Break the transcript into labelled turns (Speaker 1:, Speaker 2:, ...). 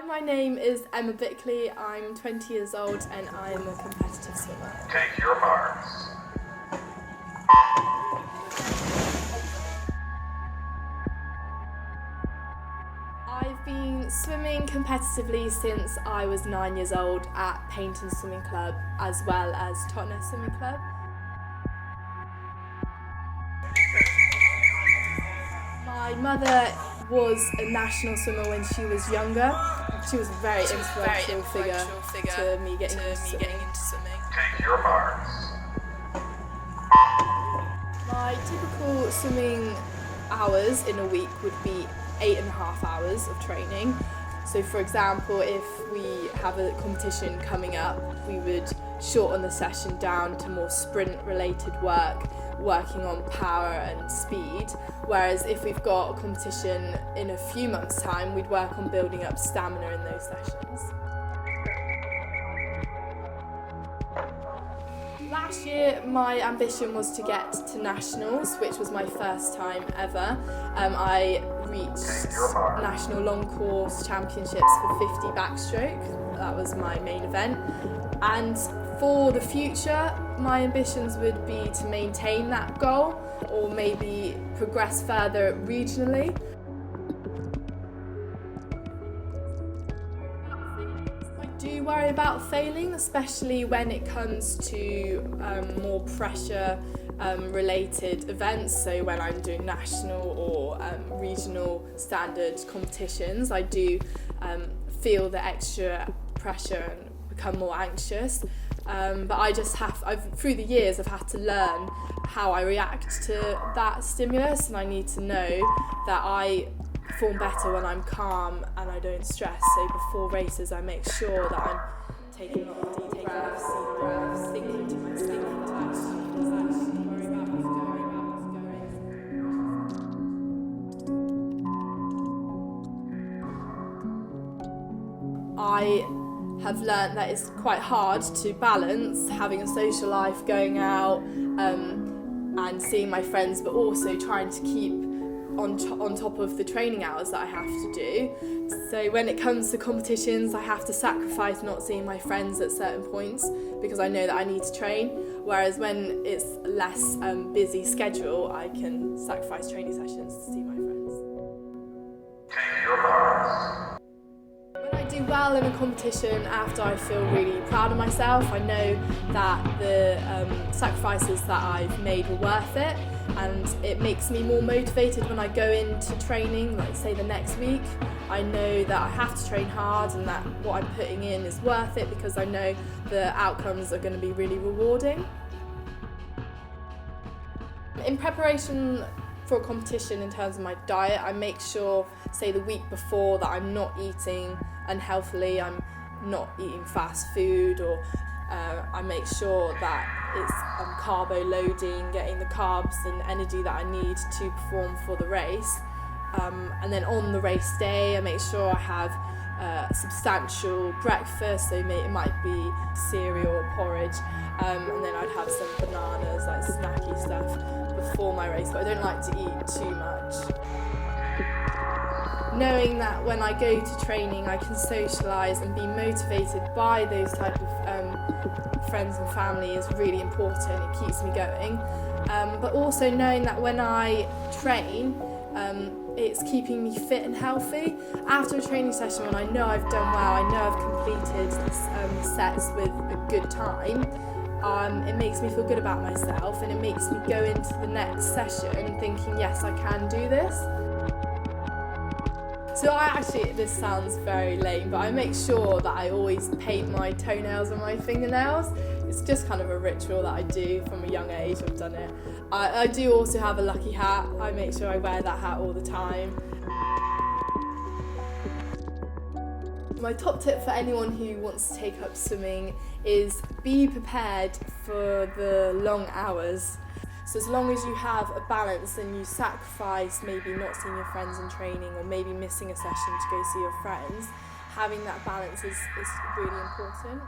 Speaker 1: my name is Emma Bickley. I'm 20 years old and I'm a competitive swimmer.
Speaker 2: Take your marks.
Speaker 1: I've been swimming competitively since I was 9 years old at Paynton Swimming Club as well as Totnes Swimming Club. My mother was a national swimmer when she was younger. She was a very influential figure to me getting into swimming.
Speaker 2: Take your marks.
Speaker 1: My typical swimming hours in a week would be 8.5 hours of training. So for example, if we have a competition coming up, we would shorten the session down to more sprint related work, working on power and speed. Whereas if we've got a competition in a few months' time, we'd work on building up stamina in those sessions. Last year, my ambition was to get to nationals, which was my first time ever. I reached national long course championships for 50 backstroke. That was my main event. And for the future, my ambitions would be to maintain that goal or maybe progress further regionally. I do worry about failing, especially when it comes to more pressure related events. So when I'm doing national or regional standard competitions, I do feel the extra pressure and become more anxious. But through the years, I've had to learn how I react to that stimulus, and I need to know that I perform better when I'm calm and I don't stress. So before races, I make sure that I'm taking a lot of deep breaths, thinking to myself, worry about what's going. I have learnt that it's quite hard to balance having a social life, going out and seeing my friends, but also trying to keep on top of the training hours that I have to do. So when it comes to competitions, I have to sacrifice not seeing my friends at certain points because I know that I need to train, whereas when it's less busy schedule, I can sacrifice training sessions to see my friends.
Speaker 2: Take your marks.
Speaker 1: When I do well in a competition after I feel really proud of myself, I know that the sacrifices that I've made were worth it, and it makes me more motivated when I go into training, like say the next week. I know that I have to train hard and that what I'm putting in is worth it because I know the outcomes are going to be really rewarding. In preparation for a competition in terms of my diet, I make sure, say the week before, that I'm not eating unhealthily, I'm not eating fast food, or I make sure that it's carbo loading, getting the carbs and energy that I need to perform for the race. And then on the race day, I make sure I have a substantial breakfast, so it might be cereal or porridge, and then I'd have some bananas, like snacky stuff before my race, but I don't like to eat too much. Knowing that when I go to training I can socialise and be motivated by those type of friends and family is really important. It keeps me going. But also knowing that when I train, it's keeping me fit and healthy. After a training session, when I know I've done well, I know I've completed sets with a good time, it makes me feel good about myself, and it makes me go into the next session thinking, yes, I can do this. So this sounds very lame, but I make sure that I always paint my toenails and my fingernails. It's just kind of a ritual that I do from a young age. I've done it. I do also have a lucky hat. I make sure I wear that hat all the time. My top tip for anyone who wants to take up swimming is be prepared for the long hours. So as long as you have a balance and you sacrifice maybe not seeing your friends in training or maybe missing a session to go see your friends, having that balance is really important.